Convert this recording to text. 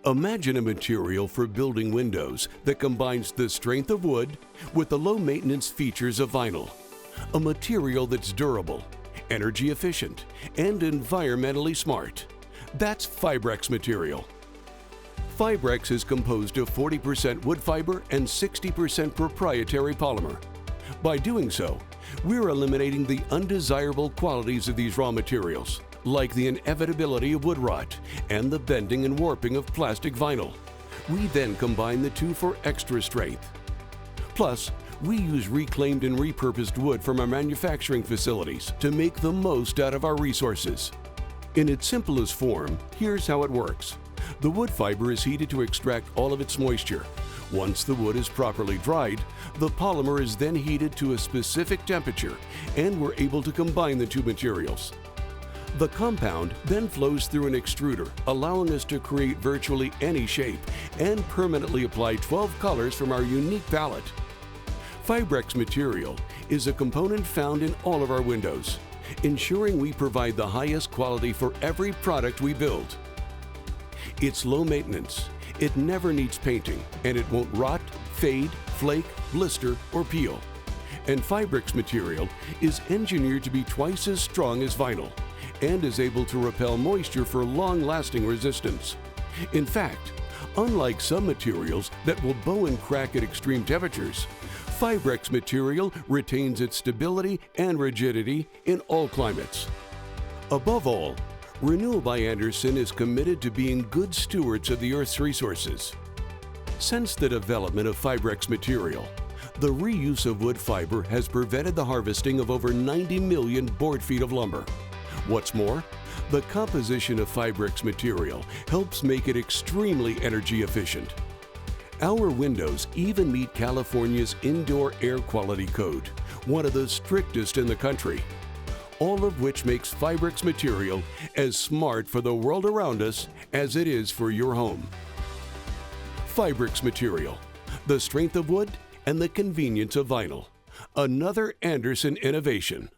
Imagine a material for building windows that combines the strength of wood with the low maintenance features of vinyl. A material that's durable, energy efficient, and environmentally smart. That's Fibrex material. Fibrex is composed of 40% wood fiber and 60% proprietary polymer. By doing so, we're eliminating the undesirable qualities of these raw materials, like the inevitability of wood rot and the bending and warping of plastic vinyl. We then combine the two for extra strength. Plus, we use reclaimed and repurposed wood from our manufacturing facilities to make the most out of our resources. In its simplest form, here's how it works. The wood fiber is heated to extract all of its moisture. Once the wood is properly dried, the polymer is then heated to a specific temperature, and we're able to combine the two materials. The compound then flows through an extruder, allowing us to create virtually any shape and permanently apply 12 colors from our unique palette. Fibrex material is a component found in all of our windows, ensuring we provide the highest quality for every product we build. It's low maintenance, it never needs painting, and it won't rot, fade, flake, blister, or peel. And Fibrex material is engineered to be twice as strong as vinyl and is able to repel moisture for long-lasting resistance. In fact, unlike some materials that will bow and crack at extreme temperatures, Fibrex material retains its stability and rigidity in all climates. Above all, Renewal by Andersen is committed to being good stewards of the Earth's resources. Since the development of Fibrex material, the reuse of wood fiber has prevented the harvesting of over 90 million board feet of lumber. What's more, the composition of Fibrex material helps make it extremely energy efficient. Our windows even meet California's Indoor Air Quality Code, one of the strictest in the country. All of which makes Fibrex material as smart for the world around us as it is for your home. Fibrex material, the strength of wood and the convenience of vinyl. Another Andersen innovation.